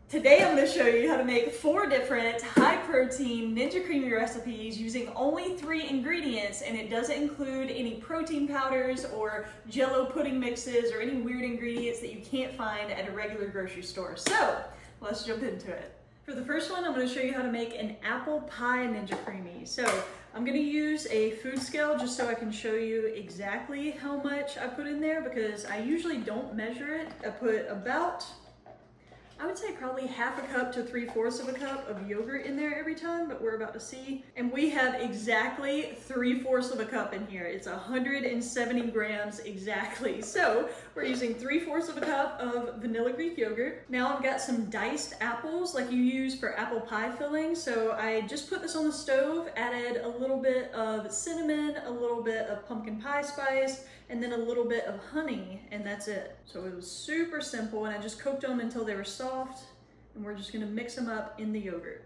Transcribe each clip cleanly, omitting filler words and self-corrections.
Today I'm going to show you how to make 4 different high-protein Ninja Creami recipes using only 3 ingredients, and it doesn't include any protein powders or jello pudding mixes or any weird ingredients that you can't find at a regular grocery store. So let's jump into it. For the first one, I'm going to show you how to make an apple pie Ninja Creami. So I'm going to use a food scale just so I can show you exactly how much I put in there, because I usually don't measure it. I put about, I would say probably half a cup to 3/4 of a cup of yogurt in there every time, but we're about to see. And we have exactly 3/4 of a cup in here. It's 170 grams exactly. So we're using 3/4 of a cup of vanilla Greek yogurt. Now I've got some diced apples like you use for apple pie filling. So I just put this on the stove, added a little bit of cinnamon, a little bit of pumpkin pie spice, and then a little bit of honey, and that's it. So it was super simple, and I just cooked them until they were soft, and we're just gonna mix them up in the yogurt.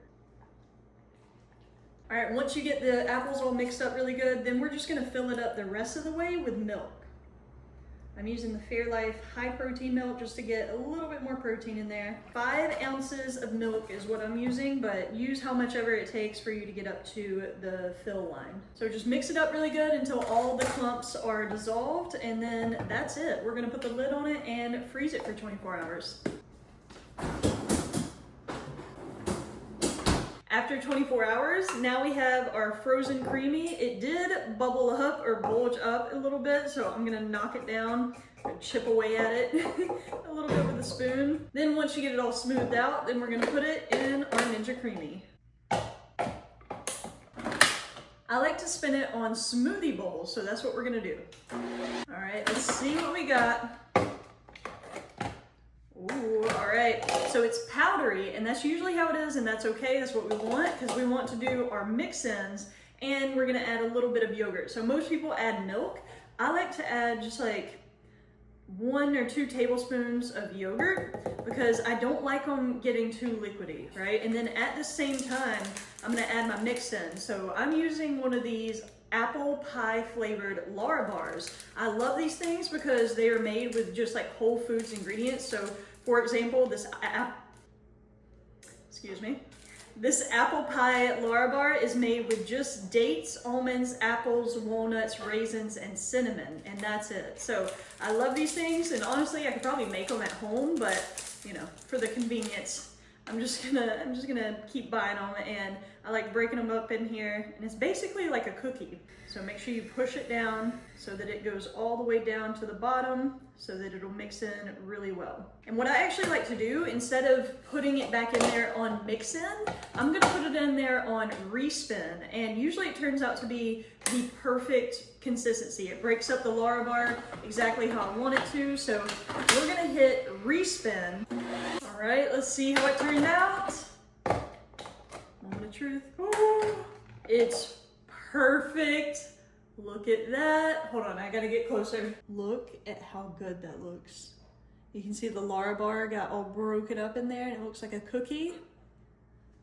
All right, once you get the apples all mixed up really good, then we're just gonna fill it up the rest of the way with milk. I'm using the Fairlife high protein milk just to get a little bit more protein in there. 5 ounces of milk is what I'm using, but use how much ever it takes for you to get up to the fill line. So just mix it up really good until all the clumps are dissolved, and then that's it. We're gonna put the lid on it and freeze it for 24 hours. After 24 hours, now we have our frozen creamy. It did bubble up or bulge up a little bit, so I'm gonna knock it down, chip away at it a little bit with a spoon. Then once you get it all smoothed out, then we're gonna put it in our Ninja Creami. I like to spin it on smoothie bowls, so that's what we're gonna do. All right, let's see what we got. Ooh, all right, so it's powdery, and that's usually how it is, and that's okay. That's what we want, because we want to do our mix-ins, and we're gonna add a little bit of yogurt. So most people add milk. I like to add just like 1 or 2 tablespoons of yogurt, because I don't like them getting too liquidy, right? And then at the same time, I'm gonna add my mix-in. So I'm using one of these apple pie flavored Larabars. I love these things because they are made with just like whole foods ingredients. So for example, this apple pie Larabar is made with just dates, almonds, apples, walnuts, raisins, and cinnamon, and that's it. So I love these things, and honestly, I could probably make them at home, but you know, for the convenience, I'm just gonna keep buying them, and I like breaking them up in here, and it's basically like a cookie. So make sure you push it down so that it goes all the way down to the bottom so that it'll mix in really well. And what I actually like to do, instead of putting it back in there on mix in, I'm gonna put it in there on respin, and usually it turns out to be the perfect consistency. It breaks up the Larabar exactly how I want it to, so we're gonna hit respin. All right, let's see how it turned out. Moment of truth. Ooh, it's perfect. Look at that. Hold on, I gotta get closer. Look at how good that looks. You can see the Larabar got all broken up in there, and it looks like a cookie.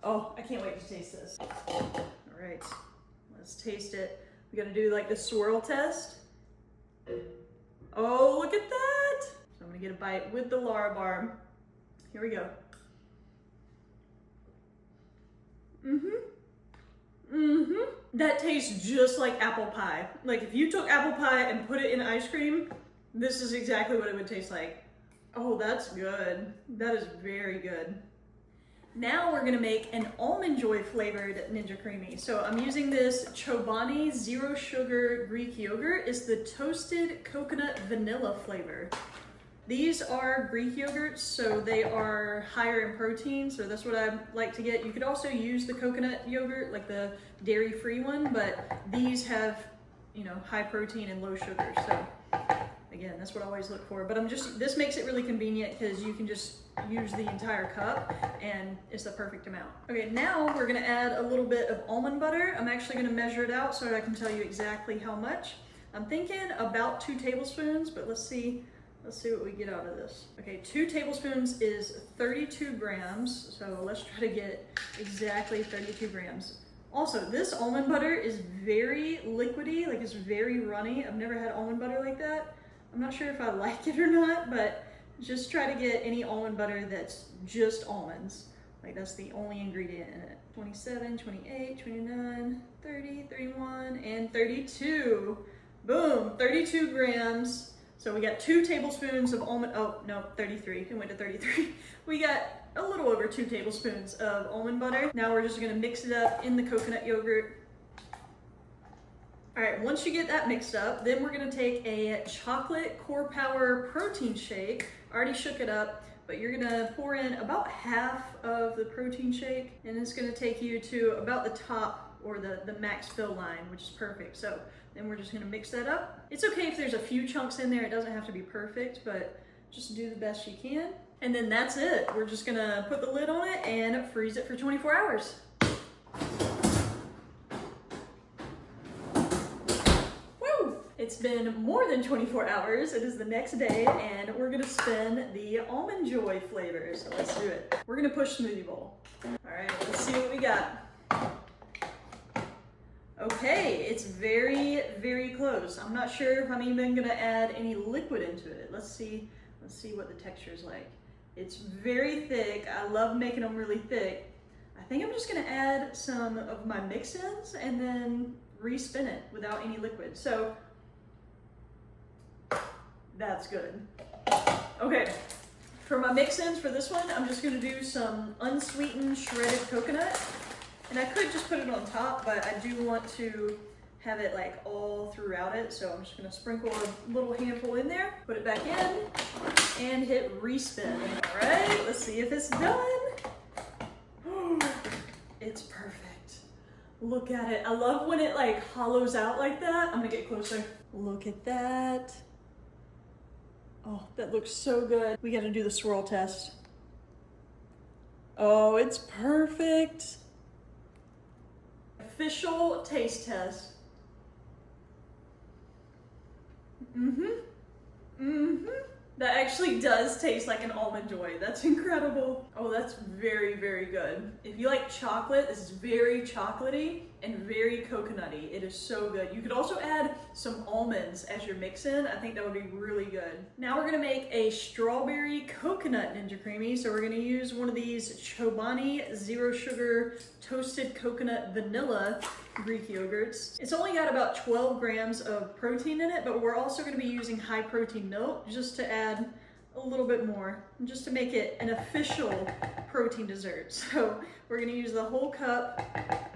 Oh, I can't wait to taste this. All right, let's taste it. We gotta do like the swirl test. Oh, look at that. So I'm gonna get a bite with the Larabar. Here we go. That tastes just like apple pie. Like if you took apple pie and put it in ice cream, this is exactly what it would taste like. Oh, that's good. That is very good. Now we're gonna make an Almond Joy flavored Ninja Creami. So I'm using this Chobani Zero Sugar Greek yogurt. It's the toasted coconut vanilla flavor. These are Greek yogurts, so they are higher in protein, so that's what I like to get. You could also use the coconut yogurt, like the dairy-free one, but these have, you know, high protein and low sugar. So again, that's what I always look for. But this makes it really convenient because you can just use the entire cup, and it's the perfect amount. Okay, now we're gonna add a little bit of almond butter. I'm actually gonna measure it out so I can tell you exactly how much. I'm thinking about 2 tablespoons, but let's see what we get out of this. Okay, 2 tablespoons is 32 grams. So let's try to get exactly 32 grams. Also, this almond butter is very liquidy, like it's very runny. I've never had almond butter like that. I'm not sure if I like it or not, but Just try to get any almond butter that's just almonds. Like that's the only ingredient in it. 27, 28, 29, 30, 31, and 32. Boom, 32 grams. So we got 2 tablespoons of almond, oh no, 33, it went to 33. We got a little over 2 tablespoons of almond butter. Now we're just gonna mix it up in the coconut yogurt. All right, once you get that mixed up, then we're gonna take a chocolate core power protein shake. I already shook it up, but you're gonna pour in about half of the protein shake, and it's gonna take you to about the top or the max fill line, which is perfect. So then we're just gonna mix that up. It's okay if there's a few chunks in there, it doesn't have to be perfect, but just do the best you can. And then that's it. We're just gonna put the lid on it and freeze it for 24 hours. It's been more than 24 hours. It is the next day, and we're gonna spin the Almond Joy flavor. So let's do it. We're gonna push smoothie bowl. All right, let's see what we got. Okay, it's very, very close. I'm not sure if I'm even gonna add any liquid into it. Let's see what the texture is like. It's very thick. I love making them really thick. I think I'm just gonna add some of my mix-ins and then re-spin it without any liquid. So that's good. Okay, for my mix-ins for this one, I'm just gonna do some unsweetened shredded coconut. And I could just put it on top, but I do want to have it like all throughout it. So I'm just gonna sprinkle a little handful in there, put it back in, and hit re-spin. All right, let's see if it's done. It's perfect. Look at it. I love when it like hollows out like that. I'm gonna get closer. Look at that. Oh, that looks so good. We gotta do the swirl test. Oh, it's perfect. Official taste test. That actually does taste like an Almond Joy. That's incredible. Oh, that's very, very good. If you like chocolate, this is very chocolatey and very coconutty. It is so good. You could also add some almonds as your mix-in. I think that would be really good. Now we're gonna make a strawberry coconut Ninja Creami. So we're gonna use one of these Chobani zero sugar toasted coconut vanilla Greek yogurts. It's only got about 12 grams of protein in it, but we're also gonna be using high protein milk just to add a little bit more, just to make it an official protein dessert. So we're gonna use the whole cup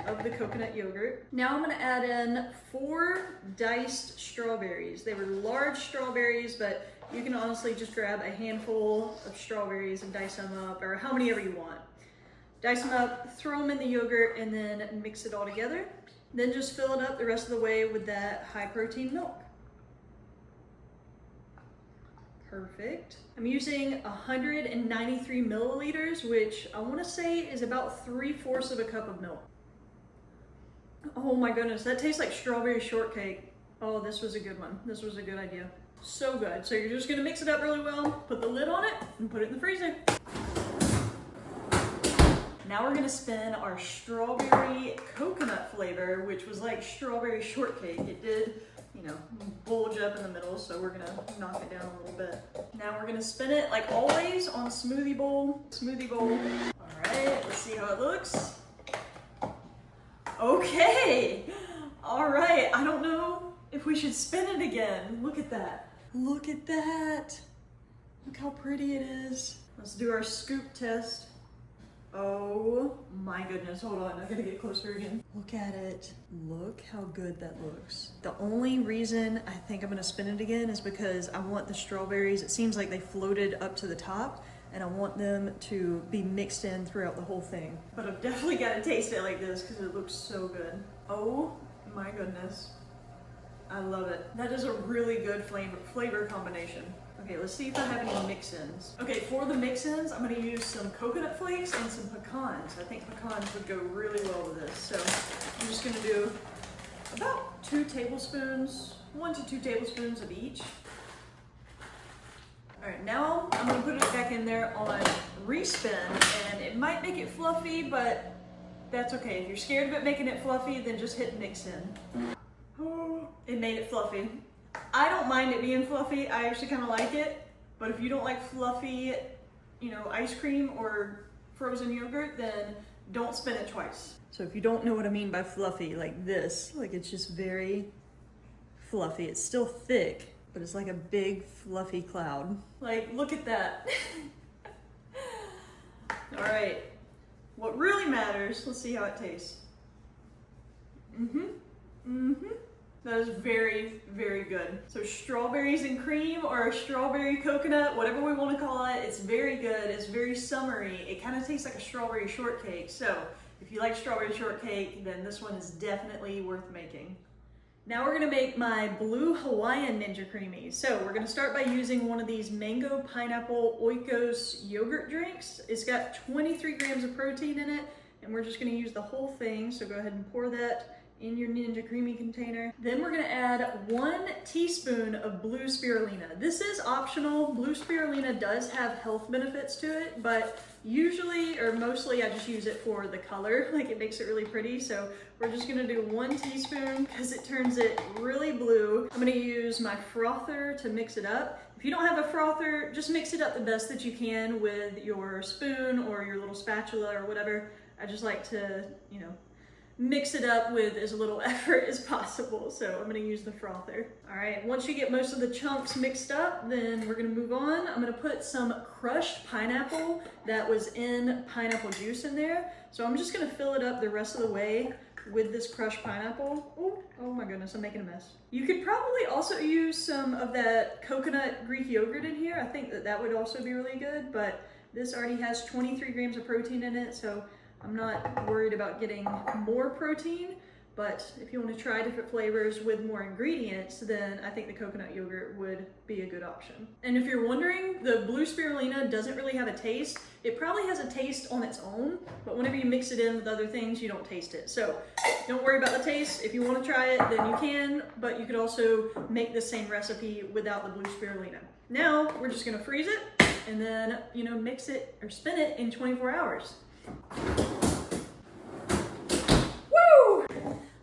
of the coconut yogurt. Now I'm gonna add in 4 diced strawberries. They were large strawberries, but you can honestly just grab a handful of strawberries and dice them up, or how many ever you want. Dice them up, throw them in the yogurt, and then mix it all together. Then just fill it up the rest of the way with that high protein milk. Perfect. I'm using 193 milliliters, which I want to say is about 3/4 of a cup of milk. Oh my goodness, that tastes like strawberry shortcake. Oh, this was a good one. This was a good idea. So good. So you're just gonna mix it up really well, put the lid on it, and put it in the freezer. Now we're gonna spin our strawberry coconut flavor, which was like strawberry shortcake. It did, you know, bulge up in the middle, so we're gonna knock it down a little bit. Now we're gonna spin it like always on smoothie bowl. All right, let's see how it looks. Okay, all right. I don't know if we should spin it again. Look at that. Look at that. Look how pretty it is. Let's do our scoop test. Oh my goodness, hold on, I gotta get closer again. Look at it. Look how good that looks. The only reason I think I'm gonna spin it again is because I want the strawberries, it seems like they floated up to the top, and I want them to be mixed in throughout the whole thing. But I've definitely gotta taste it like this because it looks so good. Oh my goodness. I love it. That is a really good flavor combination. Okay, let's see if I have any mix-ins. Okay, for the mix-ins, I'm gonna use some coconut flakes and some pecans. I think pecans would go really well with this. So I'm just gonna do about 2 tablespoons, 1 to 2 tablespoons of each. All right, now I'm gonna put it back in there on respin, and it might make it fluffy, but that's okay. If you're scared of it making it fluffy, then just hit mix-in. Oh, it made it fluffy. I don't mind it being fluffy. I actually kind of like it. But if you don't like fluffy, you know, ice cream or frozen yogurt, then don't spin it twice. So if you don't know what I mean by fluffy, like this, like it's just very fluffy. It's still thick, but it's like a big fluffy cloud. Like, look at that. All right, what really matters, let's see how it tastes. That is very, very good. So strawberries and cream, or strawberry coconut, whatever we want to call it, it's very good. It's very summery. It kind of tastes like a strawberry shortcake. So if you like strawberry shortcake, then this one is definitely worth making. Now we're gonna make my blue Hawaiian Ninja Creami. So we're gonna start by using one of these mango pineapple Oikos yogurt drinks. It's got 23 grams of protein in it, and we're just gonna use the whole thing. So go ahead and pour that in your Ninja Creami container. Then we're gonna add 1 teaspoon of blue spirulina. This is optional. Blue spirulina does have health benefits to it, but usually, or mostly, I just use it for the color. Like, it makes it really pretty. So we're just gonna do 1 teaspoon because it turns it really blue. I'm gonna use my frother to mix it up. If you don't have a frother, just mix it up the best that you can with your spoon or your little spatula or whatever. I just like to, you know, mix it up with as little effort as possible. So I'm gonna use the frother. All right, once you get most of the chunks mixed up, then we're gonna move on. I'm gonna put some crushed pineapple that was in pineapple juice in there. So I'm just gonna fill it up the rest of the way with this crushed pineapple. Oh my goodness, I'm making a mess. You could probably also use some of that coconut Greek yogurt in here. I think that that would also be really good, but this already has 23 grams of protein in it, so I'm not worried about getting more protein, but if you want to try different flavors with more ingredients, then I think the coconut yogurt would be a good option. And if you're wondering, the blue spirulina doesn't really have a taste. It probably has a taste on its own, but whenever you mix it in with other things, you don't taste it. So don't worry about the taste. If you want to try it, then you can, but you could also make the same recipe without the blue spirulina. Now we're just going to freeze it and then, you know, mix it or spin it in 24 hours. Woo!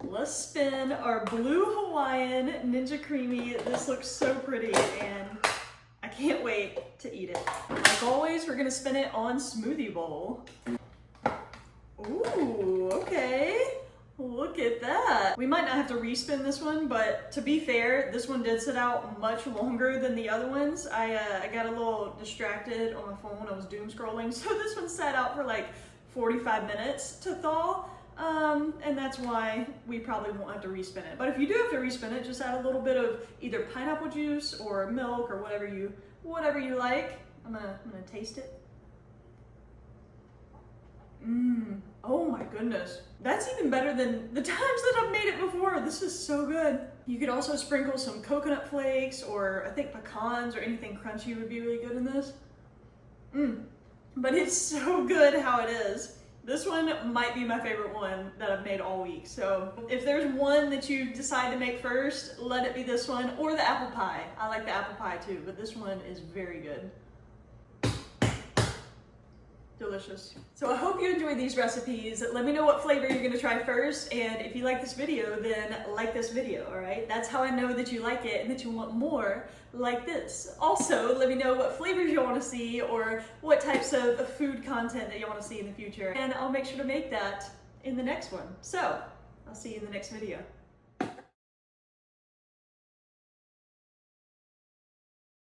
Let's spin our blue Hawaiian Ninja Creami. This looks so pretty and I can't wait to eat it. Like always, we're gonna spin it on smoothie bowl. Ooh, okay. Look at that. We might not have to respin this one, but to be fair, this one did sit out much longer than the other ones. I got a little distracted on my phone. I was doom scrolling, so this one sat out for like 45 minutes to thaw, and that's why we probably won't have to respin it. But if you do have to respin it, just add a little bit of either pineapple juice or milk or whatever you like. I'm gonna taste it. Oh my goodness. That's even better than the times that I've made it before. This is so good. You could also sprinkle some coconut flakes, or I think pecans or anything crunchy would be really good in this. But it's so good how it is. This one might be my favorite one that I've made all week. So if there's one that you decide to make first, let it be this one or the apple pie. I like the apple pie too, but this one is very good. Delicious. So I hope you enjoyed these recipes. Let me know what flavor you're gonna try first, and if you like this video, then like this video, all right? That's how I know that you like it and that you want more like this. Also, let me know what flavors you wanna see or what types of food content that you wanna see in the future, and I'll make sure to make that in the next one. So, I'll see you in the next video.